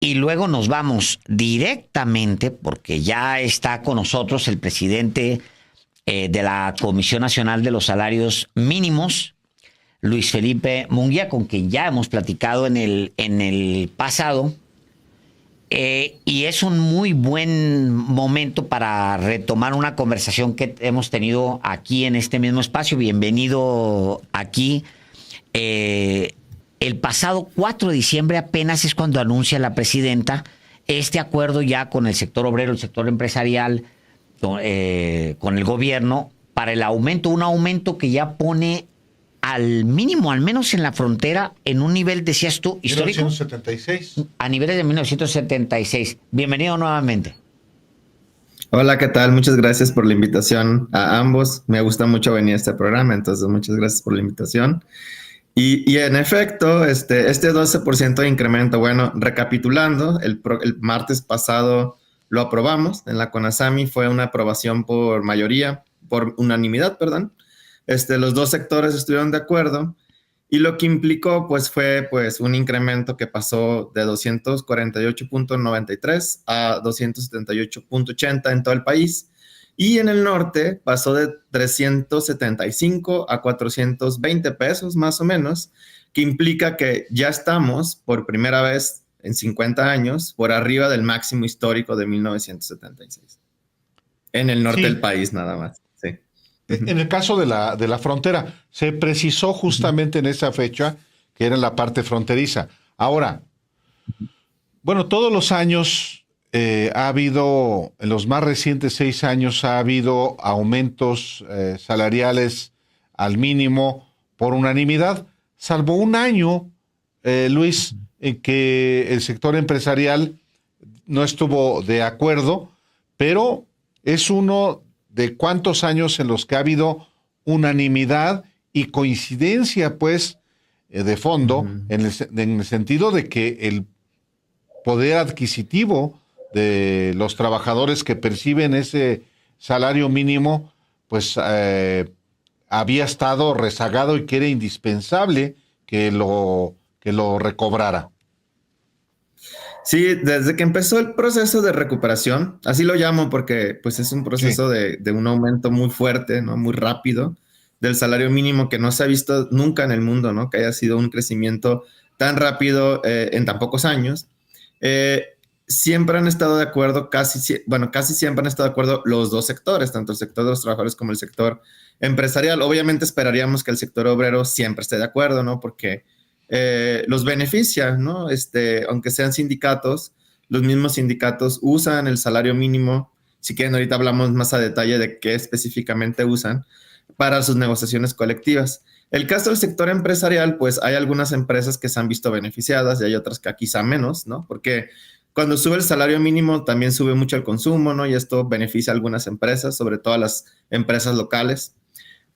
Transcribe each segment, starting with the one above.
y luego nos vamos directamente, porque ya está con nosotros el presidente de la Comisión Nacional de los Salarios Mínimos, Luis Felipe Munguía, con quien ya hemos platicado en el pasado. Y es un muy buen momento para retomar una conversación que hemos tenido aquí en este mismo espacio. Bienvenido aquí. El pasado 4 de diciembre apenas es cuando anuncia la presidenta este acuerdo ya con el sector obrero, el sector empresarial, con el gobierno, para el aumento, un aumento que ya pone al mínimo, al menos en la frontera, en un nivel, decías tú, histórico. 1976. A niveles de 1976. Bienvenido nuevamente. Hola, ¿qué tal? Muchas gracias por la invitación a ambos. Me gusta mucho venir a este programa, entonces muchas gracias por la invitación. Y en efecto, este 12% de incremento, bueno, recapitulando, el martes pasado lo aprobamos en la CONASAMI, fue una aprobación por mayoría, por unanimidad, perdón. Los dos sectores estuvieron de acuerdo y lo que implicó pues fue pues un incremento que pasó de 248.93 a 278.80 en todo el país y en el norte pasó de 375 a 420 pesos más o menos, que implica que ya estamos por primera vez en 50 años por arriba del máximo histórico de 1976 en el norte del país nada más. Sí. En el caso de la frontera, se precisó justamente en esa fecha que era la parte fronteriza. Ahora, bueno, todos los años ha habido, en los más recientes 6 años, ha habido aumentos salariales al mínimo por unanimidad, salvo un año, Luis, en que el sector empresarial no estuvo de acuerdo, pero es uno de cuántos años en los que ha habido unanimidad y coincidencia, pues, de fondo, en el sentido de que el poder adquisitivo de los trabajadores que perciben ese salario mínimo, pues, había estado rezagado y que era indispensable que lo recobrara. Sí, desde que empezó el proceso de recuperación, así lo llamo porque pues es un proceso de un aumento muy fuerte, ¿no? Muy rápido del salario mínimo que no se ha visto nunca en el mundo, ¿no? Que haya sido un crecimiento tan rápido en tan pocos años. Siempre han estado de acuerdo, casi siempre han estado de acuerdo los dos sectores, tanto el sector de los trabajadores como el sector empresarial. Obviamente esperaríamos que el sector obrero siempre esté de acuerdo, ¿no? Porque los beneficia, ¿no? Aunque sean sindicatos, los mismos sindicatos usan el salario mínimo. Si quieren, ahorita hablamos más a detalle de qué específicamente usan para sus negociaciones colectivas. El caso del sector empresarial, pues hay algunas empresas que se han visto beneficiadas y hay otras que quizá menos, ¿no? Porque cuando sube el salario mínimo también sube mucho el consumo, ¿no? Y esto beneficia a algunas empresas, sobre todo a las empresas locales.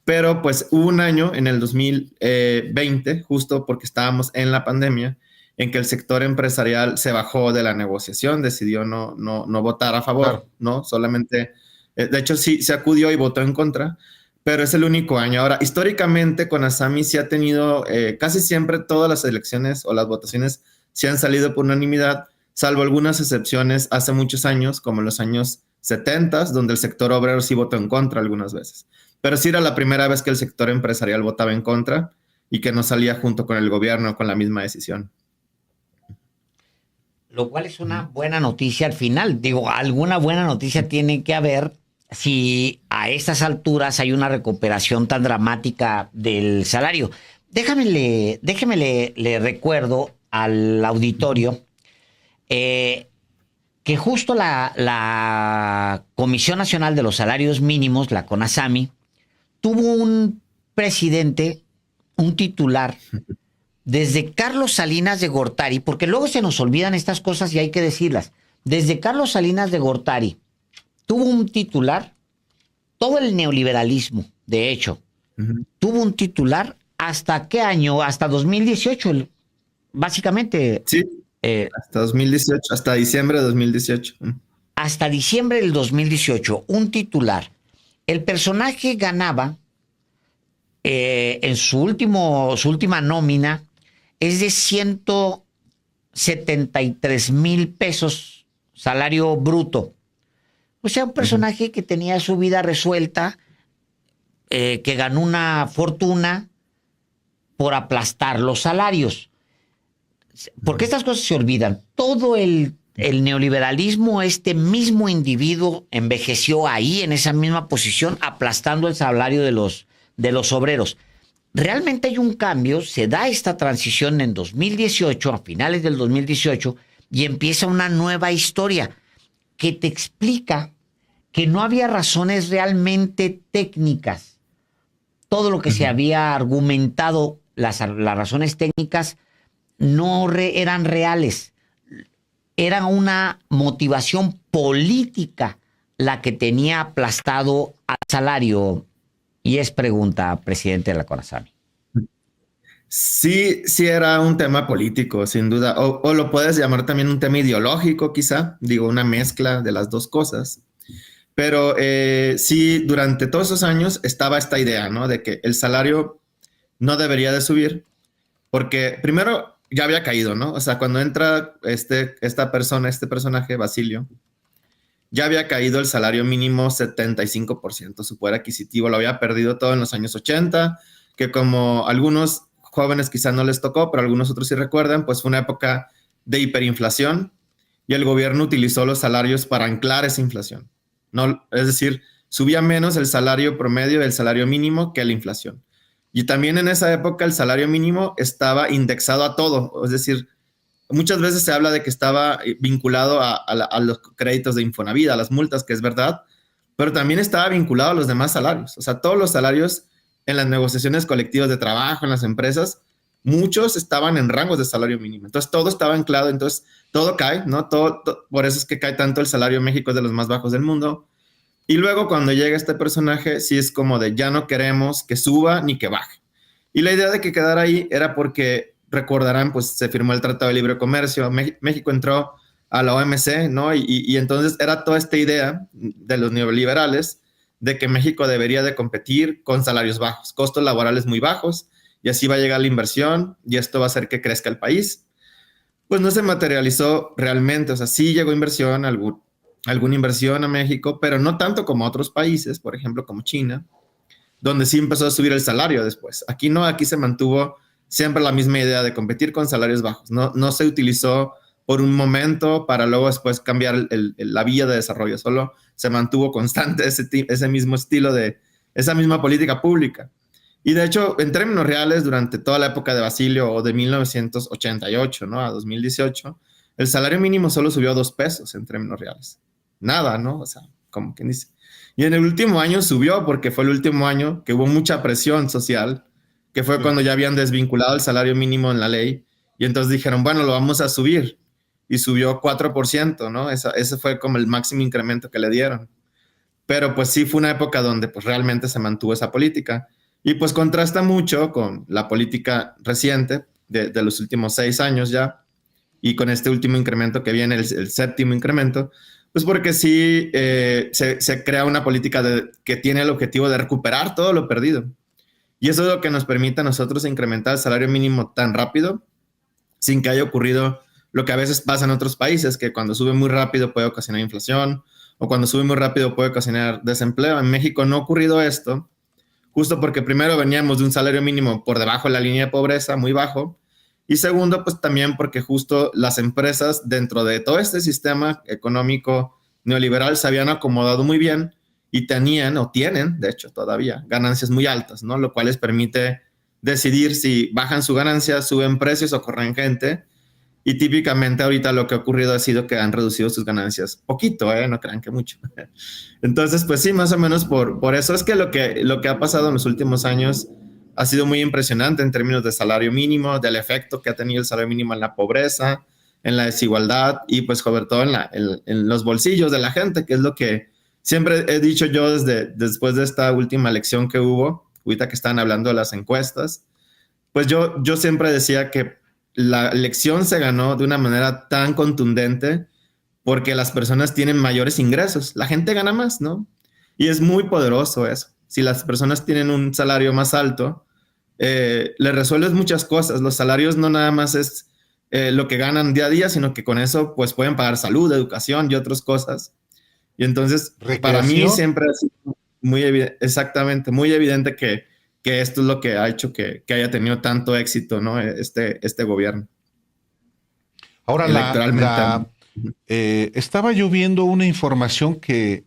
Pero pues hubo un año en el 2020, justo porque estábamos en la pandemia, en que el sector empresarial se bajó de la negociación, decidió no votar a favor, claro. ¿No? Solamente, de hecho sí se acudió y votó en contra, pero es el único año. Ahora, históricamente CONASAMI sí ha tenido, casi siempre todas las elecciones o las votaciones sí han salido por unanimidad, salvo algunas excepciones hace muchos años, como en los años 70, donde el sector obrero sí votó en contra algunas veces. Pero sí era la primera vez que el sector empresarial votaba en contra y que no salía junto con el gobierno con la misma decisión. Lo cual es una buena noticia al final. Digo, alguna buena noticia tiene que haber si a estas alturas hay una recuperación tan dramática del salario. Déjeme le recuerdo al auditorio que justo la Comisión Nacional de los Salarios Mínimos, la CONASAMI, tuvo un presidente, un titular, desde Carlos Salinas de Gortari, porque luego se nos olvidan estas cosas y hay que decirlas. Desde Carlos Salinas de Gortari tuvo un titular, todo el neoliberalismo, de hecho, tuvo un titular hasta ¿qué año? Hasta 2018, básicamente. Sí, hasta 2018, hasta diciembre de 2018. Hasta diciembre del 2018, un titular. El personaje ganaba en su última nómina es de $73,000 pesos, salario bruto. O sea, un personaje que tenía su vida resuelta, que ganó una fortuna por aplastar los salarios. Porque estas cosas se olvidan. Todo el neoliberalismo, este mismo individuo envejeció ahí, en esa misma posición, aplastando el salario de los obreros. Realmente hay un cambio, se da esta transición en 2018, a finales del 2018, y empieza una nueva historia que te explica que no había razones realmente técnicas. Todo lo que se había argumentado, las razones técnicas, no eran reales. Era una motivación política la que tenía aplastado al salario. Y es pregunta, presidente de la CONASAMI. Sí, sí era un tema político, sin duda. O lo puedes llamar también un tema ideológico, quizá. Digo, una mezcla de las dos cosas. Pero sí, durante todos esos años estaba esta idea, ¿no? De que el salario no debería de subir, porque primero ya había caído, ¿no? O sea, cuando entra este personaje, Basilio, ya había caído el salario mínimo 75%, su poder adquisitivo lo había perdido todo en los años 80, que como algunos jóvenes quizás no les tocó, pero algunos otros sí recuerdan, pues fue una época de hiperinflación y el gobierno utilizó los salarios para anclar esa inflación. No, es decir, subía menos el salario promedio del salario mínimo que la inflación. Y también en esa época el salario mínimo estaba indexado a todo, es decir, muchas veces se habla de que estaba vinculado a los créditos de Infonavit, a las multas, que es verdad, pero también estaba vinculado a los demás salarios. O sea, todos los salarios en las negociaciones colectivas de trabajo, en las empresas, muchos estaban en rangos de salario mínimo. Entonces, todo estaba anclado, entonces todo cae, ¿no? Por eso es que cae tanto el salario en México, es de los más bajos del mundo. Y luego cuando llega este personaje, sí es como de ya no queremos que suba ni que baje. Y la idea de que quedara ahí era porque, recordarán, pues se firmó el Tratado de Libre Comercio, México entró a la OMC, ¿no? Y entonces era toda esta idea de los neoliberales de que México debería de competir con salarios bajos, costos laborales muy bajos, y así va a llegar la inversión y esto va a hacer que crezca el país. Pues no se materializó realmente, o sea, sí llegó inversión, alguna inversión a México, pero no tanto como a otros países, por ejemplo, como China, donde sí empezó a subir el salario después. Aquí no, aquí se mantuvo siempre la misma idea de competir con salarios bajos. No se utilizó por un momento para luego después cambiar la vía de desarrollo, solo se mantuvo constante ese mismo estilo de esa misma política pública. Y de hecho, en términos reales, durante toda la época de Basilio o de 1988, ¿no? A 2018, el salario mínimo solo subió 2 pesos en términos reales. Nada, ¿no? O sea, como quien dice. Y en el último año subió porque fue el último año que hubo mucha presión social, que fue cuando ya habían desvinculado el salario mínimo en la ley. Y entonces dijeron, bueno, lo vamos a subir. Y subió 4%, ¿no? Ese fue como el máximo incremento que le dieron. Pero pues sí fue una época donde pues realmente se mantuvo esa política. Y pues contrasta mucho con la política reciente de los últimos 6 años ya, y con este último incremento que viene, el séptimo incremento, pues porque sí se crea una política que tiene el objetivo de recuperar todo lo perdido. Y eso es lo que nos permite a nosotros incrementar el salario mínimo tan rápido, sin que haya ocurrido lo que a veces pasa en otros países, que cuando sube muy rápido puede ocasionar inflación, o cuando sube muy rápido puede ocasionar desempleo. En México no ha ocurrido esto, justo porque primero veníamos de un salario mínimo por debajo de la línea de pobreza, muy bajo, y segundo, pues también porque justo las empresas dentro de todo este sistema económico neoliberal se habían acomodado muy bien y tenían, o tienen, de hecho todavía, ganancias muy altas, ¿no? Lo cual les permite decidir si bajan su ganancia, suben precios o corren gente. Y típicamente ahorita lo que ha ocurrido ha sido que han reducido sus ganancias poquito, no crean que mucho. Entonces, pues sí, más o menos por eso es que lo que ha pasado en los últimos años ha sido muy impresionante en términos de salario mínimo, del efecto que ha tenido el salario mínimo en la pobreza, en la desigualdad y pues sobre todo en los bolsillos de la gente, que es lo que siempre he dicho yo después de esta última elección que hubo, ahorita que están hablando de las encuestas, pues yo siempre decía que la elección se ganó de una manera tan contundente porque las personas tienen mayores ingresos, la gente gana más, ¿no? Y es muy poderoso eso. Si las personas tienen un salario más alto, le resuelves muchas cosas. Los salarios no nada más es lo que ganan día a día, sino que con eso pues pueden pagar salud, educación y otras cosas. Y entonces, para mí siempre ha sido muy evidente, exactamente, muy evidente que esto es lo que ha hecho que haya tenido tanto éxito, ¿no? Este gobierno. Ahora, estaba yo viendo una información que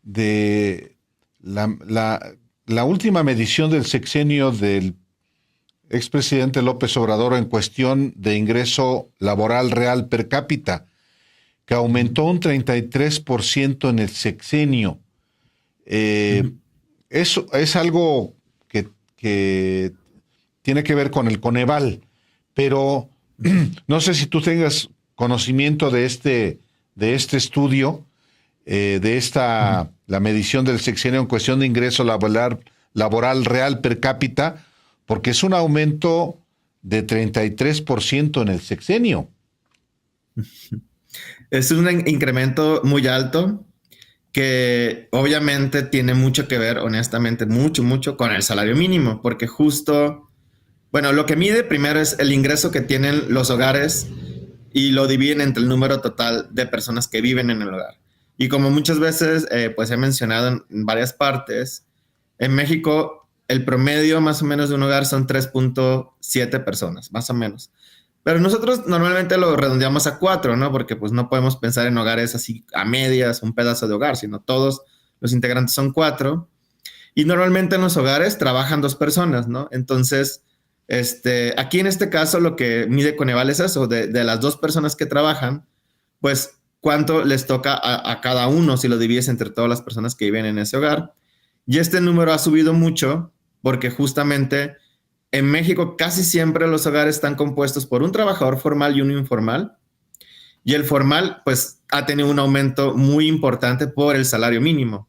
de la última medición del sexenio del expresidente López Obrador en cuestión de ingreso laboral real per cápita, que aumentó un 33% en el sexenio. Eso es algo que tiene que ver con el Coneval, pero no sé si tú tengas conocimiento de este estudio, la medición del sexenio en cuestión de ingreso laboral real per cápita, porque es un aumento de 33% en el sexenio. Es un incremento muy alto que obviamente tiene mucho que ver, honestamente, mucho con el salario mínimo, porque justo, bueno, lo que mide primero es el ingreso que tienen los hogares y lo dividen entre el número total de personas que viven en el hogar. Y como muchas veces pues he mencionado en varias partes, en México el promedio más o menos de un hogar son 3.7 personas, más o menos. Pero nosotros normalmente lo redondeamos a 4, ¿no? Porque pues no podemos pensar en hogares así a medias, un pedazo de hogar, sino todos los integrantes son 4. Y normalmente en los hogares trabajan 2 personas, ¿no? Entonces, aquí en este caso lo que mide Coneval es eso, de las 2 personas que trabajan, pues cuánto les toca a cada uno si lo divides entre todas las personas que viven en ese hogar. Y este número ha subido mucho porque justamente en México casi siempre los hogares están compuestos por un trabajador formal y uno informal. Y el formal, pues, ha tenido un aumento muy importante por el salario mínimo.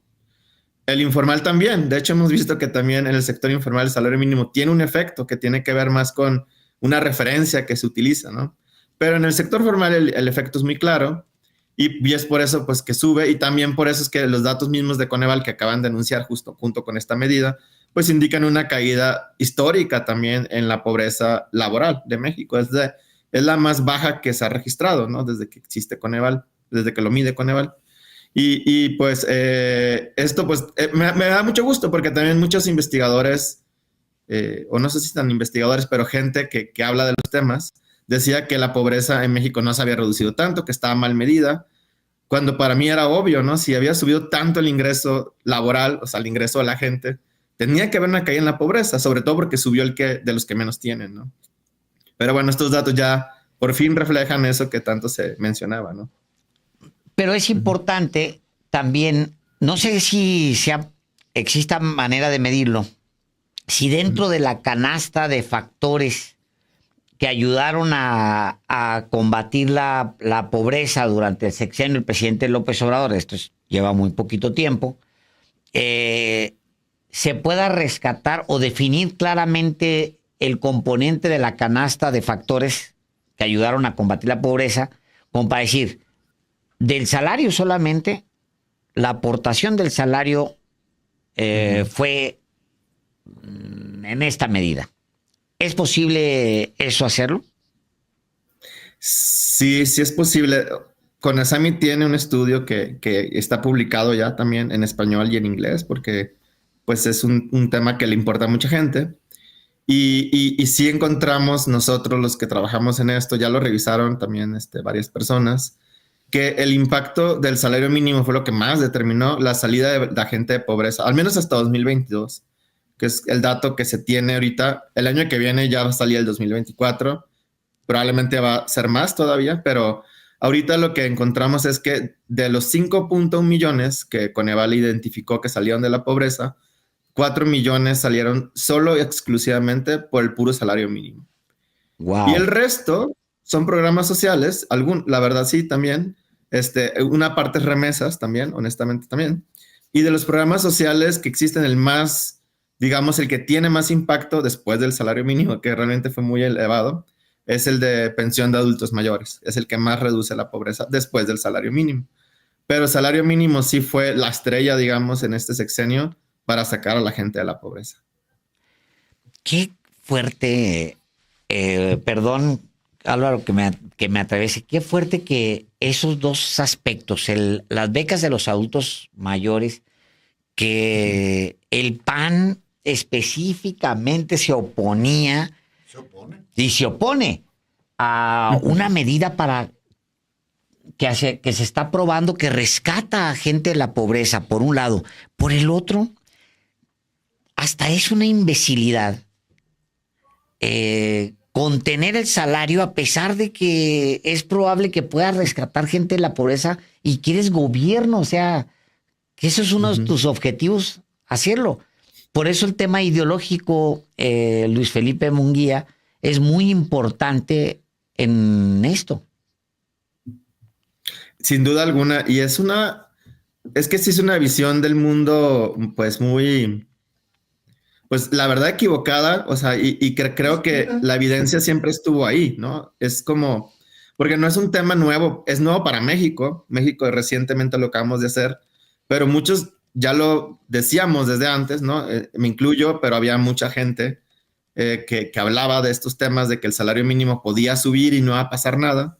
El informal también. De hecho, hemos visto que también en el sector informal el salario mínimo tiene un efecto que tiene que ver más con una referencia que se utiliza, ¿no? Pero en el sector formal el efecto es muy claro y es por eso, pues, que sube, y también por eso es que los datos mismos de Coneval que acaban de anunciar junto con esta medida, pues indican una caída histórica también en la pobreza laboral de México. Es la más baja que se ha registrado, ¿no? Desde que existe Coneval, desde que lo mide Coneval. Y pues esto pues me da mucho gusto porque también muchos investigadores, o no sé si están investigadores, pero gente que habla de los temas, decía que la pobreza en México no se había reducido tanto, que estaba mal medida, cuando para mí era obvio, ¿no? Si había subido tanto el ingreso laboral, o sea, el ingreso de la gente, tenía que haber una caída en la pobreza, sobre todo porque subió de los que menos tienen, ¿no? Pero bueno, estos datos ya por fin reflejan eso que tanto se mencionaba, ¿no? Pero es importante también, no sé si exista manera de medirlo, si dentro de la canasta de factores que ayudaron a combatir la pobreza durante el sexenio del presidente López Obrador, esto lleva muy poquito tiempo, se pueda rescatar o definir claramente el componente de la canasta de factores que ayudaron a combatir la pobreza, como para decir, del salario solamente, la aportación del salario fue en esta medida. ¿Es posible eso hacerlo? Sí, sí es posible. CONASAMI tiene un estudio que está publicado ya también en español y en inglés, porque pues es un tema que le importa a mucha gente. Y sí encontramos nosotros los que trabajamos en esto, ya lo revisaron también varias personas, que el impacto del salario mínimo fue lo que más determinó la salida de la gente de pobreza, al menos hasta 2022, que es el dato que se tiene ahorita. El año que viene ya va a salir el 2024, probablemente va a ser más todavía, pero ahorita lo que encontramos es que de los 5.1 millones que Coneval identificó que salieron de la pobreza, 4 millones salieron solo y exclusivamente por el puro salario mínimo. Wow. Y el resto son programas sociales, la verdad sí también, una parte es remesas también, honestamente también. Y de los programas sociales que existen, el más, digamos, el que tiene más impacto después del salario mínimo, que realmente fue muy elevado, es el de pensión de adultos mayores. Es el que más reduce la pobreza después del salario mínimo. Pero el salario mínimo sí fue la estrella, digamos, en este sexenio para sacar a la gente de la pobreza. Qué fuerte, perdón, Álvaro, que me atraviese. Qué fuerte que esos dos aspectos, las becas de los adultos mayores, que el PAN específicamente se oponía y se opone a una medida para que se está probando que rescata a gente de la pobreza, por un lado. Por el otro, hasta es una imbecilidad contener el salario a pesar de que es probable que pueda rescatar gente de la pobreza y quieres gobierno, o sea, que eso es uno de tus objetivos, hacerlo. Por eso el tema ideológico, Luis Felipe Munguía, es muy importante en esto. Sin duda alguna, y es que sí es una visión del mundo, pues muy, pues la verdad equivocada, o sea, y creo que la evidencia siempre estuvo ahí, ¿no? Es como, porque no es un tema nuevo, es nuevo para México recientemente lo acabamos de hacer, pero muchos ya lo decíamos desde antes, ¿no? Me incluyo, pero había mucha gente que hablaba de estos temas, de que el salario mínimo podía subir y no va a pasar nada.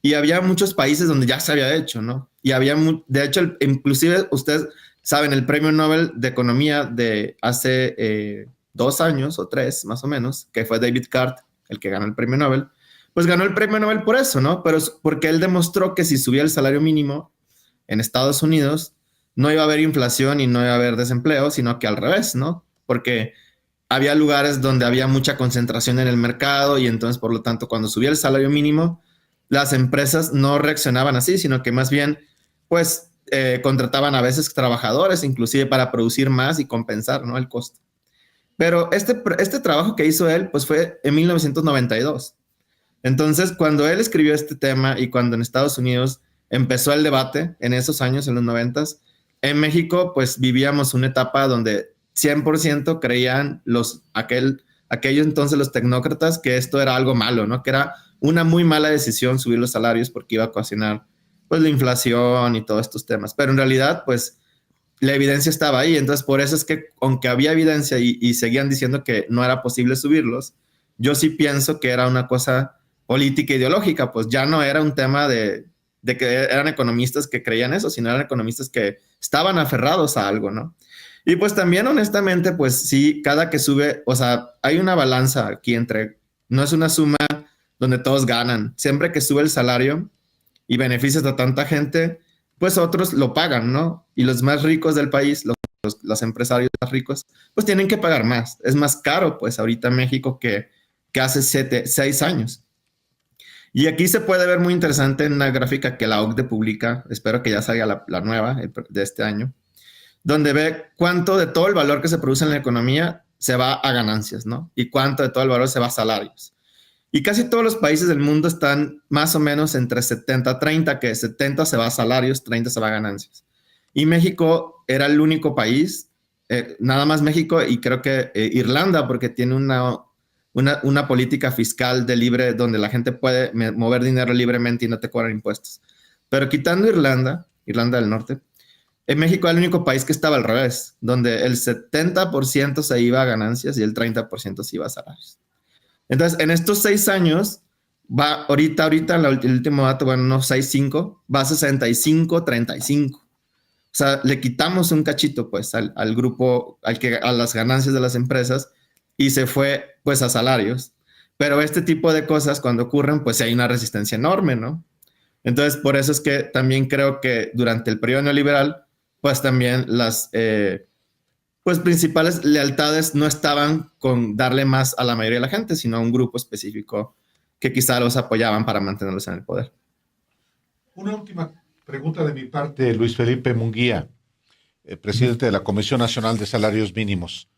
Y había muchos países donde ya se había hecho, ¿no? Y había, de hecho, inclusive ustedes saben, el premio Nobel de Economía de hace 2 años o 3, más o menos, que fue David Card, el que ganó el premio Nobel, pues ganó el premio Nobel por eso, ¿no? Pero porque él demostró que si subía el salario mínimo en Estados Unidos, no iba a haber inflación y no iba a haber desempleo, sino que al revés, ¿no? Porque había lugares donde había mucha concentración en el mercado y entonces, por lo tanto, cuando subía el salario mínimo, las empresas no reaccionaban así, sino que más bien, pues, contrataban a veces trabajadores, inclusive para producir más y compensar, ¿no?, el costo. Pero este trabajo que hizo él, pues fue en 1992. Entonces, cuando él escribió este tema y cuando en Estados Unidos empezó el debate en esos años, en los 90s, en México, pues vivíamos una etapa donde 100% creían aquellos entonces los tecnócratas que esto era algo malo, ¿no? Que era una muy mala decisión subir los salarios porque iba a ocasionar pues la inflación y todos estos temas. Pero en realidad, pues la evidencia estaba ahí. Entonces, por eso es que aunque había evidencia y seguían diciendo que no era posible subirlos, yo sí pienso que era una cosa política ideológica, pues ya no era un tema de que eran economistas que creían eso, sino eran economistas que estaban aferrados a algo, ¿no? Y pues también, honestamente, pues sí, cada que sube, o sea, hay una balanza aquí no es una suma donde todos ganan. Siempre que sube el salario y beneficias a tanta gente, pues otros lo pagan, ¿no? Y los más ricos del país, los empresarios más ricos, pues tienen que pagar más. Es más caro, pues, ahorita en México que hace 6 años. Y aquí se puede ver muy interesante en una gráfica que la OCDE publica, espero que ya salga la nueva de este año, donde ve cuánto de todo el valor que se produce en la economía se va a ganancias, ¿no? Y cuánto de todo el valor se va a salarios. Y casi todos los países del mundo están más o menos entre 70-30, que 70 se va a salarios, 30 se va a ganancias. Y México era el único país, nada más México y creo que Irlanda, porque tiene una política fiscal de libre, donde la gente puede mover dinero libremente y no te cobran impuestos. Pero quitando Irlanda del Norte, en México era el único país que estaba al revés, donde el 70% se iba a ganancias y el 30% se iba a salarios. Entonces, en estos 6 años, va ahorita el último dato, bueno, no 6-5, va a 65-35. O sea, le quitamos un cachito, pues, al grupo, a las ganancias de las empresas y se fue, pues, a salarios. Pero este tipo de cosas, cuando ocurren, pues, hay una resistencia enorme, ¿no? Entonces, por eso es que también creo que durante el periodo neoliberal, pues, también las pues principales lealtades no estaban con darle más a la mayoría de la gente, sino a un grupo específico que quizá los apoyaban para mantenerlos en el poder. Una última pregunta de mi parte, Luis Felipe Munguía, presidente de la Comisión Nacional de Salarios Mínimos.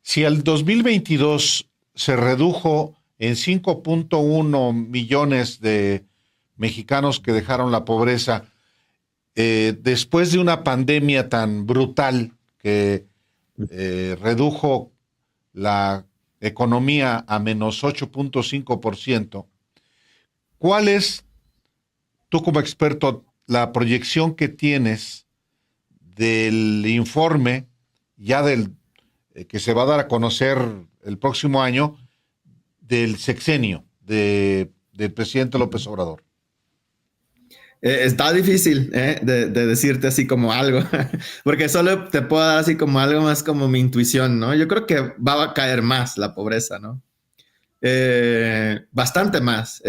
Si el 2022 se redujo en 5.1 millones de mexicanos que dejaron la pobreza, después de una pandemia tan brutal que redujo la economía a menos 8.5%, ¿cuál es, tú como experto, la proyección que tienes del informe ya que se va a dar a conocer el próximo año del sexenio de del presidente López Obrador? Está difícil de decirte así como algo, porque solo te puedo dar así como algo más como mi intuición, ¿no? Yo creo que va a caer más la pobreza, ¿no? Bastante más.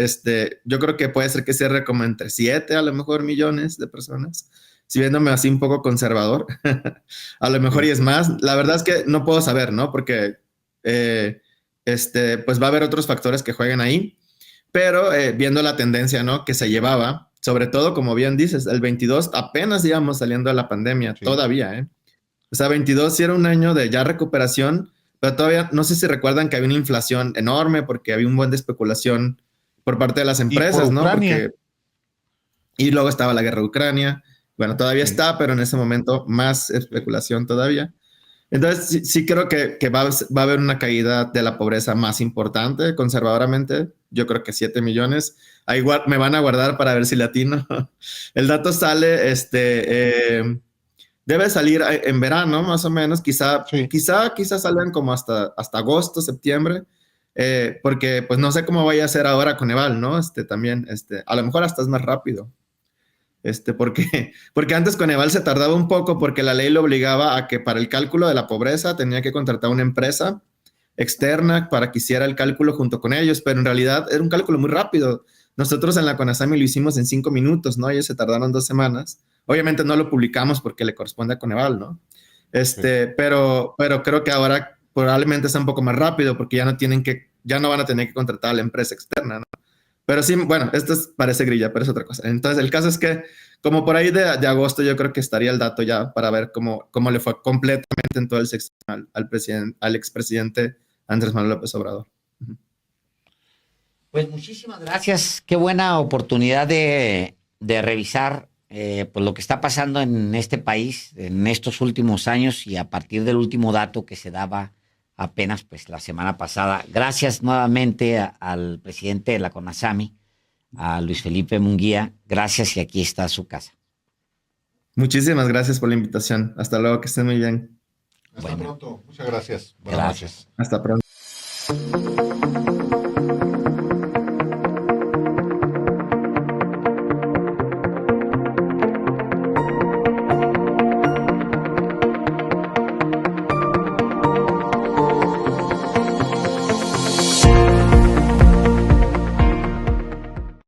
Yo creo que puede ser que cierre como entre 7 a lo mejor millones de personas, si viéndome así un poco conservador, a lo mejor y es más. La verdad es que no puedo saber, ¿no? Porque pues va a haber otros factores que jueguen ahí, pero viendo la tendencia, ¿no? Que se llevaba, sobre todo, como bien dices, el 22 apenas íbamos saliendo de la pandemia, sí. Todavía, ¿eh? O sea, 22 sí era un año de ya recuperación, pero todavía, no sé si recuerdan que había una inflación enorme porque había un buen de especulación por parte de las empresas, ¿no? Y luego estaba la guerra de Ucrania. Bueno, todavía está, pero en ese momento más especulación todavía. Entonces, sí creo que va a haber una caída de la pobreza más importante, conservadoramente. Yo creo que 7 millones. Ahí me van a guardar para ver si latino. El dato sale, debe salir en verano, más o menos. Quizá salgan como hasta agosto, septiembre. Porque pues no sé cómo vaya a ser ahora Coneval, ¿no? También, a lo mejor hasta es más rápido. Porque antes Coneval se tardaba un poco porque la ley lo obligaba a que para el cálculo de la pobreza tenía que contratar una empresa externa para que hiciera el cálculo junto con ellos, pero en realidad era un cálculo muy rápido. Nosotros en la CONASAMI lo hicimos en 5 minutos, ¿no? Ellos se tardaron 2 semanas. Obviamente no lo publicamos porque le corresponde a Coneval, ¿no? Pero creo que ahora probablemente sea un poco más rápido porque ya no van a tener que contratar a la empresa externa, ¿no? Pero sí, bueno, esto parece grilla, pero es otra cosa. Entonces, el caso es que como por ahí de agosto yo creo que estaría el dato ya para ver cómo le fue completamente en todo el sexenio al expresidente Andrés Manuel López Obrador. Pues muchísimas gracias. Qué buena oportunidad de revisar pues lo que está pasando en este país en estos últimos años y a partir del último dato que se daba apenas pues la semana pasada. Gracias nuevamente al presidente de la CONASAMI, a Luis Felipe Munguía. Gracias y aquí está su casa. Muchísimas gracias por la invitación. Hasta luego, que estén muy bien. Hasta pronto. Muchas gracias. Buenas noches. Hasta pronto.